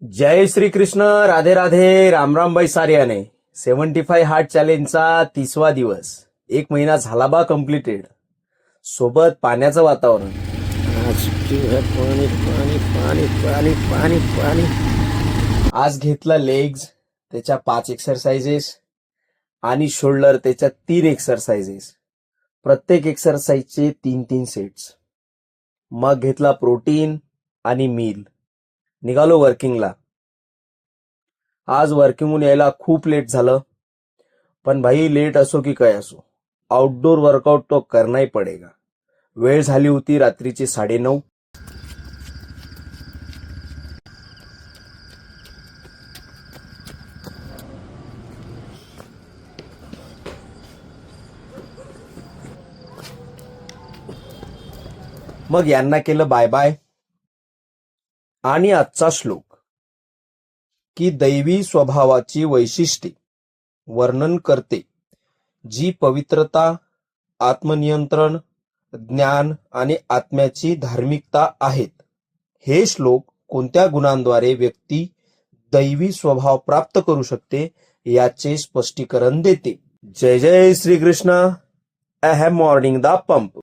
जय श्री कृष्ण, राधे राधे, राम राम बाई सार्याने. 75 हार्ट चॅलेंजचा 30वा दिवस. 1 महिना झाला बा कम्प्लिटेड. सोबत पाण्याचं वातावरण. आज है पानी पानी पानी पानी पानी पानी. आज घेतला लेग्स, त्याच्या 5 एक्सरसाइजेस आणि शोल्डर त्याच्या 3 एक्सरसाइजेस. प्रत्येक एक्सरसाइजचे 3-3 सेट्स. मग घेतला प्रोटीन आणि मील. निघालो वर्किंगला. आज वर्किंगहून यायला खूप लेट झालं, पण भाई लेट असो की काय असो, आउटडोर वर्कआउट तो करना ही पडेगा. वेळ झाली होती रात्रीची 9:30. मग यांना केलं बाय बाय. आणि आजचा श्लोक की दैवी स्वभावाची वैशिष्ट्ये वर्णन करते, जी पवित्रता, आत्मनियंत्रण, ज्ञान आणि आत्म्याची धार्मिकता आहेत. हे श्लोक कोणत्या गुणांद्वारे व्यक्ती दैवी स्वभाव प्राप्त करू शकते याचे स्पष्टीकरण देते. जय जय श्री कृष्ण. अहम मॉर्निंग दा पंप.